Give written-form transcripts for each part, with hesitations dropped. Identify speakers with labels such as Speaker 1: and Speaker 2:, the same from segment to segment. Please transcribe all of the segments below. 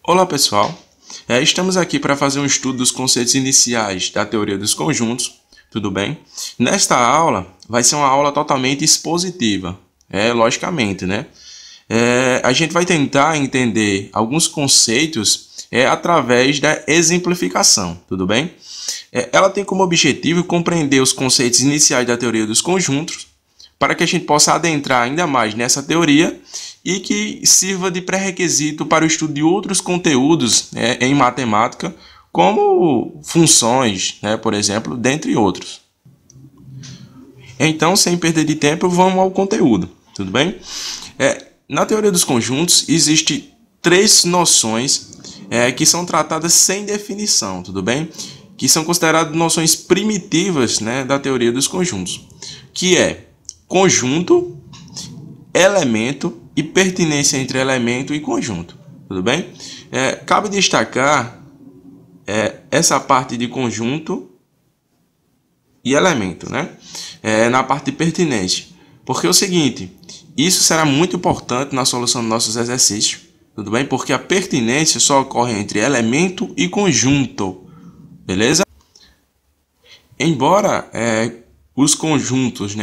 Speaker 1: Olá pessoal, estamos aqui para fazer um estudo dos conceitos iniciais da teoria dos conjuntos, tudo bem? Nesta aula vai ser uma aula totalmente expositiva, logicamente, né? A gente vai tentar entender alguns conceitos através da exemplificação, tudo bem? Ela tem como objetivo compreender os conceitos iniciais da teoria dos conjuntos, para que a gente possa adentrar ainda mais nessa teoria e que sirva de pré-requisito para o estudo de outros conteúdos em matemática, como funções, por exemplo, dentre outros. Então, sem perder de tempo, vamos ao conteúdo, tudo bem? Na teoria dos conjuntos, existem três noções que são tratadas sem definição, tudo bem? Que são consideradas noções primitivas da teoria dos conjuntos, que é conjunto, elemento e pertinência entre elemento e conjunto, tudo bem? Cabe destacar essa parte de conjunto e elemento, na parte de pertinência, porque é o seguinte, isso será muito importante na solução dos nossos exercícios, tudo bem? Porque a pertinência só ocorre entre elemento e conjunto, beleza? Embora os conjuntos,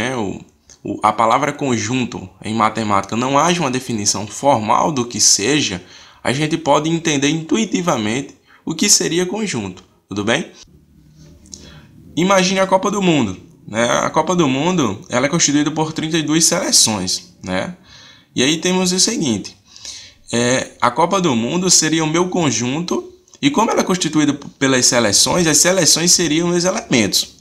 Speaker 1: a palavra conjunto em matemática não haja uma definição formal do que seja, a gente pode entender intuitivamente o que seria conjunto, tudo bem? Imagine a Copa do Mundo. A Copa do Mundo ela é constituída por 32 seleções. E aí temos o seguinte, a Copa do Mundo seria o meu conjunto, e como ela é constituída pelas seleções, as seleções seriam os elementos.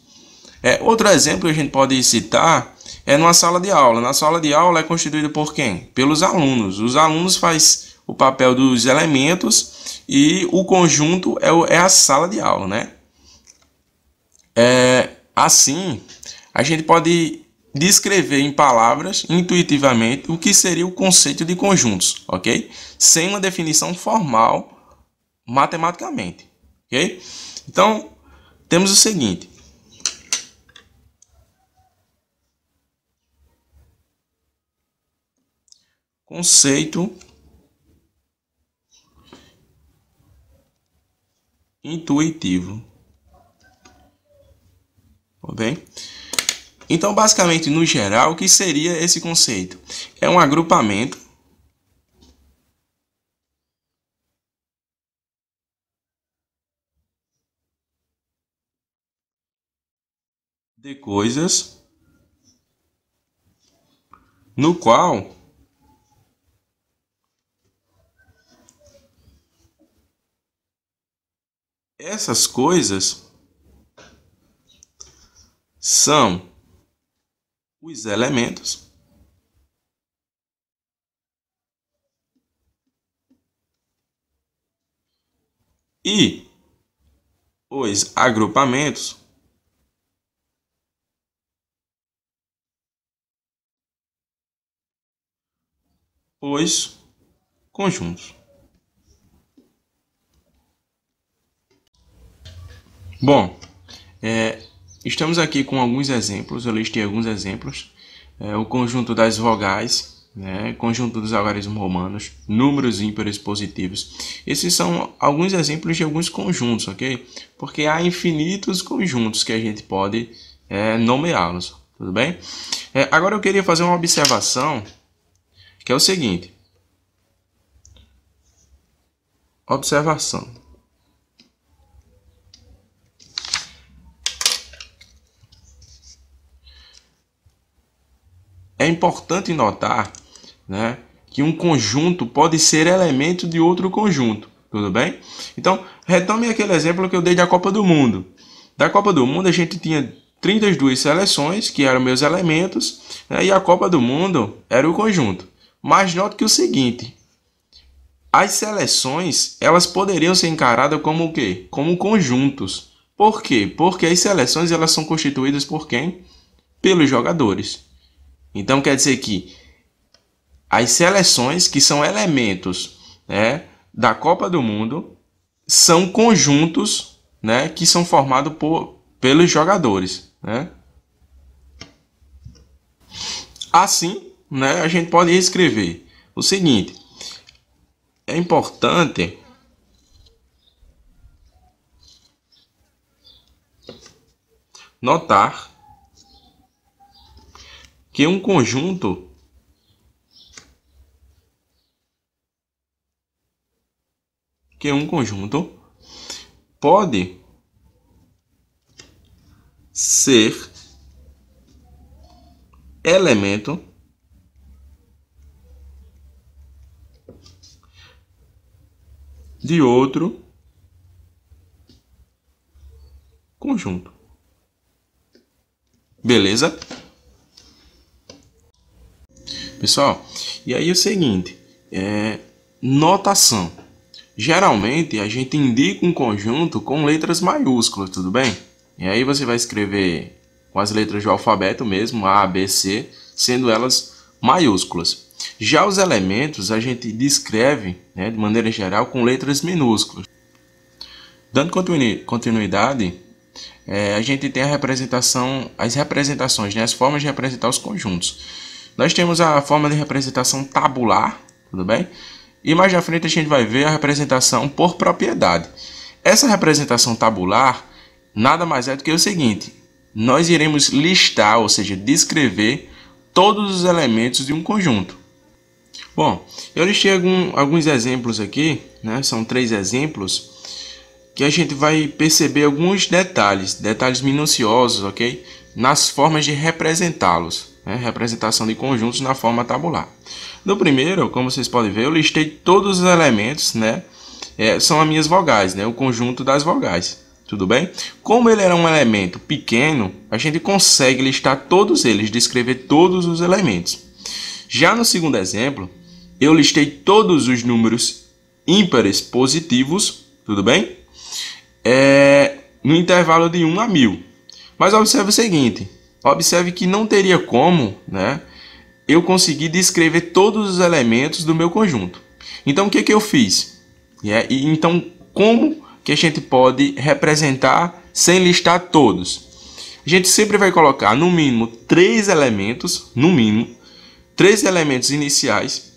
Speaker 1: Outro exemplo que a gente pode citar é numa sala de aula. Na sala de aula é constituída por quem? Pelos alunos. Os alunos fazem o papel dos elementos e o conjunto é a sala de aula, Assim, a gente pode descrever em palavras, intuitivamente, o que seria o conceito de conjuntos, ok? Sem uma definição formal matematicamente, ok? Então, temos o seguinte. Conceito intuitivo. Tudo bem? Então, basicamente, no geral, o que seria esse conceito? É um agrupamento de coisas no qual essas coisas são os elementos e os agrupamentos os conjuntos. Bom, estamos aqui com alguns exemplos, eu listei alguns exemplos. O conjunto das vogais, conjunto dos algarismos romanos, números ímpares positivos. Esses são alguns exemplos de alguns conjuntos, ok? Porque há infinitos conjuntos que a gente pode nomeá-los, tudo bem? Agora eu queria fazer uma observação, que é o seguinte. Observação. É importante notar, que um conjunto pode ser elemento de outro conjunto, tudo bem? Então, retome aquele exemplo que eu dei da Copa do Mundo. Da Copa do Mundo, a gente tinha 32 seleções, que eram meus elementos, e a Copa do Mundo era o conjunto. Mas note que o seguinte, as seleções, elas poderiam ser encaradas como o quê? Como conjuntos. Por quê? Porque as seleções, elas são constituídas por quem? Pelos jogadores. Então, quer dizer que as seleções, que são elementos da Copa do Mundo, são conjuntos que são formados pelos jogadores. Assim, a gente pode escrever o seguinte. É importante notar que um conjunto pode ser elemento de outro conjunto. Beleza? Pessoal, e aí é o seguinte, notação. Geralmente a gente indica um conjunto com letras maiúsculas, tudo bem? E aí você vai escrever com as letras do alfabeto mesmo, A, B, C, sendo elas maiúsculas. Já os elementos a gente descreve, né, de maneira geral, com letras minúsculas. Dando continuidade, a gente tem as representações, né, as formas de representar os conjuntos. Nós temos a forma de representação tabular, tudo bem? E mais à frente a gente vai ver a representação por propriedade. Essa representação tabular nada mais é do que o seguinte: nós iremos listar, ou seja, descrever todos os elementos de um conjunto. Bom, eu listei alguns exemplos aqui, né? São 3 exemplos que a gente vai perceber alguns detalhes minuciosos, ok? Nas formas de representá-los, né? Representação de conjuntos na forma tabular. No primeiro, como vocês podem ver, eu listei todos os elementos, né? São as minhas vogais, né? O conjunto das vogais, tudo bem? Como ele era um elemento pequeno, a gente consegue listar todos eles, descrever todos os elementos. Já no segundo exemplo, eu listei todos os números ímpares positivos, tudo bem? No intervalo de 1 a 1000. Mas observe o seguinte, observe que não teria como, né, eu conseguir descrever todos os elementos do meu conjunto. Então, o que eu fiz? Então, como que a gente pode representar sem listar todos? A gente sempre vai colocar, no mínimo, 3 elementos, iniciais,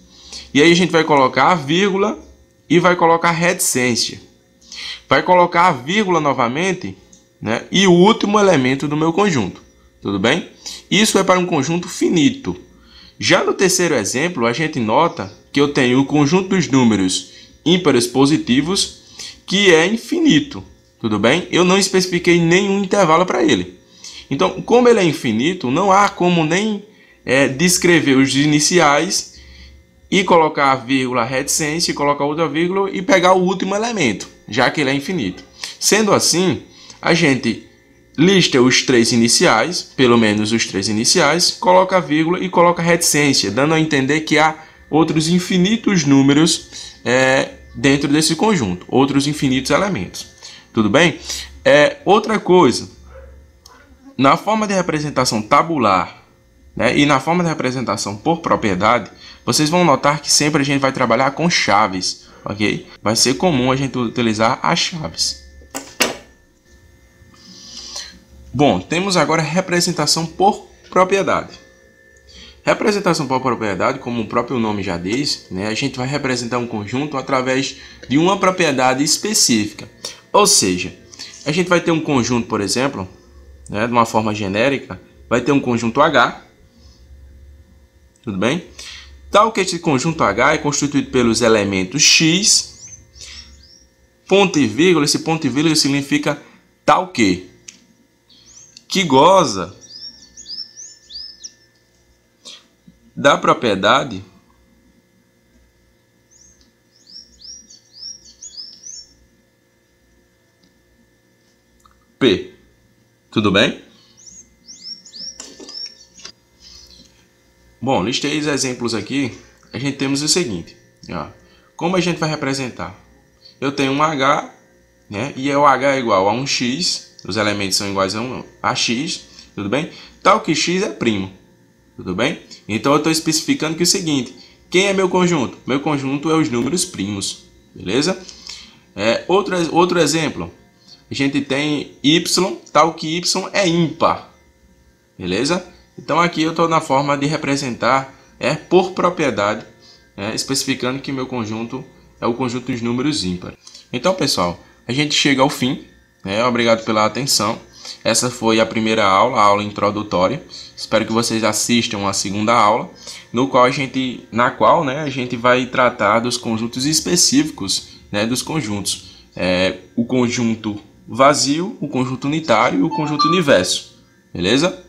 Speaker 1: e aí a gente vai colocar a vírgula e vai colocar a reticência. Vai colocar a vírgula novamente, né, e o último elemento do meu conjunto, tudo bem? Isso é para um conjunto finito. Já no terceiro exemplo, a gente nota que eu tenho o conjunto dos números ímpares positivos, que é infinito, tudo bem? Eu não especifiquei nenhum intervalo para ele. Então, como ele é infinito, não há como nem descrever os iniciais e colocar a vírgula reticência, colocar outra vírgula e pegar o último elemento, já que ele é infinito. Sendo assim, a gente lista os 3 iniciais, pelo menos os 3 iniciais, coloca a vírgula e coloca a reticência, dando a entender que há outros infinitos números dentro desse conjunto, outros infinitos elementos. Tudo bem? Outra coisa, na forma de representação tabular, né, e na forma de representação por propriedade, vocês vão notar que sempre a gente vai trabalhar com chaves, ok? Vai ser comum a gente utilizar as chaves. Bom, temos agora representação por propriedade. Representação por propriedade, como o próprio nome já diz, né, a gente vai representar um conjunto através de uma propriedade específica. Ou seja, a gente vai ter um conjunto, por exemplo, né, de uma forma genérica, vai ter um conjunto H, tudo bem? Tal que esse conjunto H é constituído pelos elementos X, ponto e vírgula, esse ponto e vírgula significa tal que goza da propriedade P. Tudo bem? Bom, listei os exemplos aqui. A gente temos o seguinte, ó. Como a gente vai representar? Eu tenho um H, né? E o H é igual a um X. Os elementos são iguais a X, tudo bem? Tal que X é primo, tudo bem? Então eu estou especificando que é o seguinte: quem é meu conjunto? Meu conjunto é os números primos, beleza? Outro exemplo, a gente tem Y, tal que Y é ímpar, beleza? Então aqui eu estou na forma de representar por propriedade, especificando que meu conjunto é o conjunto dos números ímpares. Então, pessoal, a gente chega ao fim. Obrigado pela atenção. Essa foi a primeira aula, a aula introdutória. Espero que vocês assistam a segunda aula, na qual a gente vai tratar dos conjuntos específicos, né, dos conjuntos. O conjunto vazio, o conjunto unitário e o conjunto universo. Beleza?